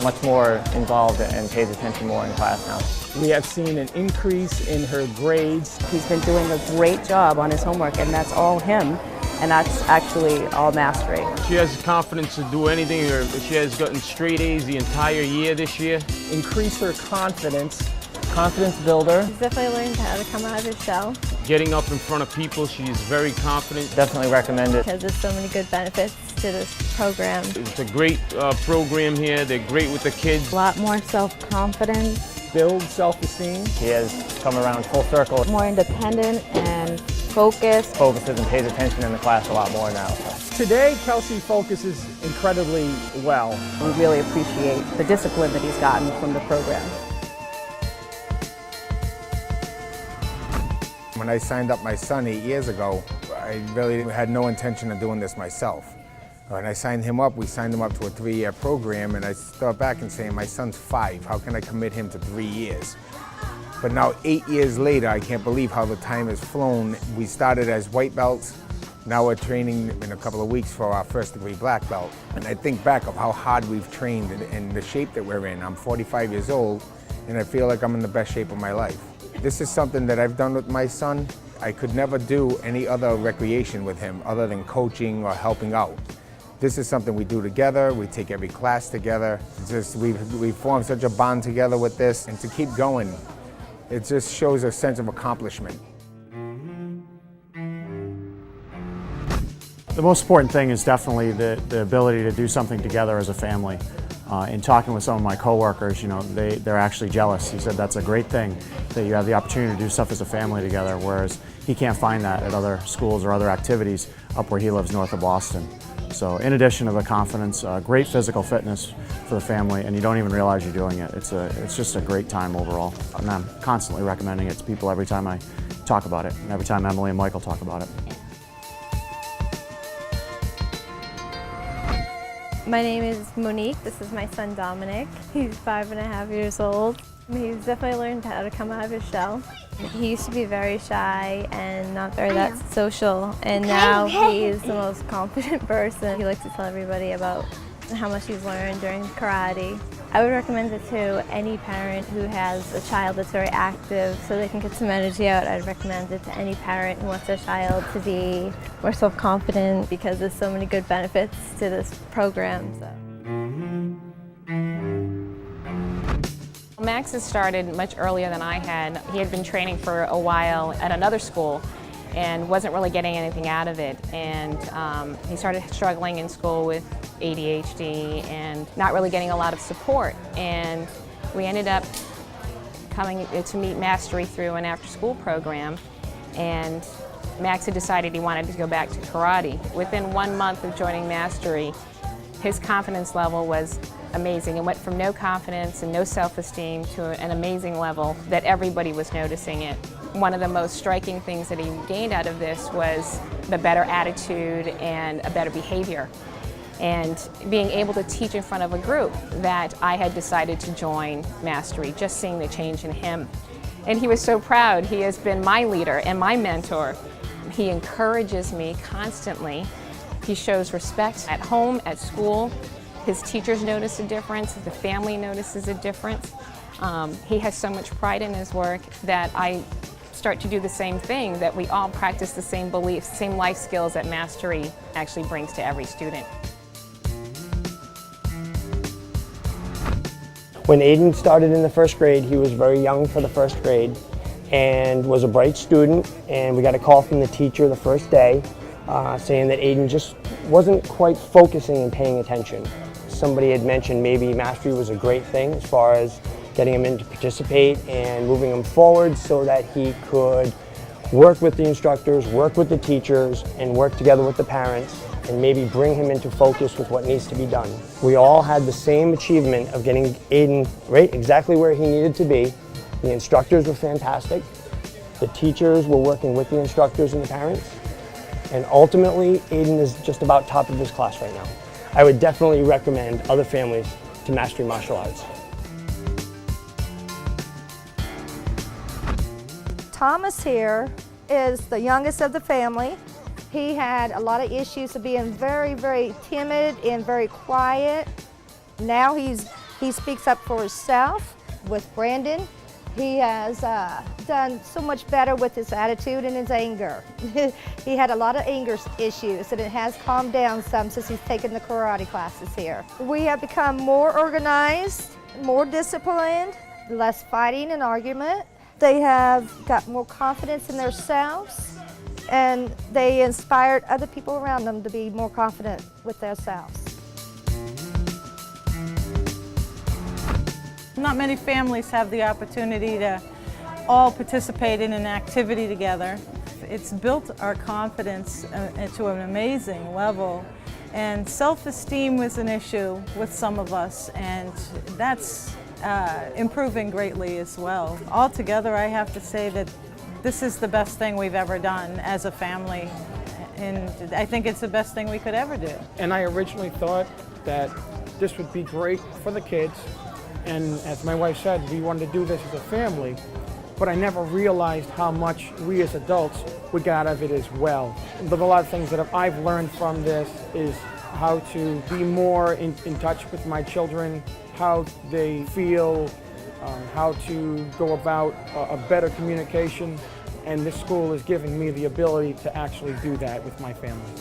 much more involved and pays attention more in class now. We have seen an increase in her grades. He's been doing a great job on his homework, and that's all him, and that's actually all mastery. She has the confidence to do anything. She has gotten straight A's the entire year this year. Increase her confidence builder. He's definitely learned how to come out of his shell. Getting up in front of people, she's very confident. Definitely recommend it. Because there's so many good benefits to this program. It's a great program here. They're great with the kids. A lot more self-confidence. Build self-esteem. He has come around full circle. More independent and focused. Focuses and pays attention in the class a lot more now. So. Today, Kelsey focuses incredibly well. We really appreciate the discipline that he's gotten from the program. When I signed up my son 8 years ago, I really had no intention of doing this myself. When I signed him up, we signed him up to a 3-year program, and I thought back and saying, my son's 5, how can I commit him to 3 years? But now 8 years later, I can't believe how the time has flown. We started as white belts, now we're training in a couple of weeks for our first degree black belt. And I think back of how hard we've trained and the shape that we're in. I'm 45 years old, and I feel like I'm in the best shape of my life. This is something that I've done with my son. I could never do any other recreation with him other than coaching or helping out. This is something we do together. We take every class together. We've formed such a bond together with this, and to keep going, it just shows a sense of accomplishment. The most important thing is definitely the ability to do something together as a family. In talking with some of my coworkers, you know, they're actually jealous. He said that's a great thing that you have the opportunity to do stuff as a family together, whereas he can't find that at other schools or other activities up where he lives north of Boston. So in addition to the confidence, great physical fitness for the family, and you don't even realize you're doing it. It's just a great time overall, and I'm constantly recommending it to people every time I talk about it, and every time Emily and Michael talk about it. My name is Monique. This is my son Dominic. He's 5.5 years old. He's definitely learned how to come out of his shell. He used to be very shy and not very that social, and now he is the most confident person. He likes to tell everybody about how much he's learned during karate. I would recommend it to any parent who has a child that's very active so they can get some energy out. I'd recommend it to any parent who wants their child to be more self-confident because there's so many good benefits to this program. So. Max has started much earlier than I had. He had been training for a while at another school and wasn't really getting anything out of it. And he started struggling in school with ADHD and not really getting a lot of support. And we ended up coming to meet Mastery through an after-school program. And Max had decided he wanted to go back to karate. Within 1 month of joining Mastery, his confidence level was amazing. It went from no confidence and no self-esteem to an amazing level that everybody was noticing it. One of the most striking things that he gained out of this was the better attitude and a better behavior. And being able to teach in front of a group that I had decided to join Mastery, just seeing the change in him. And he was so proud. He has been my leader and my mentor. He encourages me constantly. He shows respect at home, at school. His teachers notice a difference, the family notices a difference. He has so much pride in his work that I start to do the same thing, that we all practice the same beliefs, same life skills that Mastery actually brings to every student. When Aiden started in the first grade, he was very young for the first grade and was a bright student, and we got a call from the teacher the first day saying that Aiden just wasn't quite focusing and paying attention. Somebody had mentioned maybe Mastery was a great thing as far as getting him in to participate and moving him forward so that he could work with the instructors, work with the teachers, and work together with the parents and maybe bring him into focus with what needs to be done. We all had the same achievement of getting Aiden right exactly where he needed to be. The instructors were fantastic. The teachers were working with the instructors and the parents. And ultimately, Aiden is just about top of his class right now. I would definitely recommend other families to Mastery Martial Arts. Thomas here is the youngest of the family. He had a lot of issues of being very, very timid and very quiet. Now he's He speaks up for himself. With Brandon, he has done so much better with his attitude and his anger. He had a lot of anger issues, and it has calmed down some since he's taken the karate classes here. We have become more organized, more disciplined, less fighting and argument. They have got more confidence in themselves, and they inspired other people around them to be more confident with themselves. Not many families have the opportunity to all participate in an activity together. It's built our confidence to an amazing level, and self-esteem was an issue with some of us, and that's improving greatly as well. Altogether, I have to say that this is the best thing we've ever done as a family, and I think it's the best thing we could ever do. And I originally thought that this would be great for the kids, and as my wife said, we wanted to do this as a family, but I never realized how much we as adults would get out of it as well. But a lot of things that I've learned from this is how to be more in touch with my children, how they feel, how to go about a better communication, and this school is giving me the ability to actually do that with my family.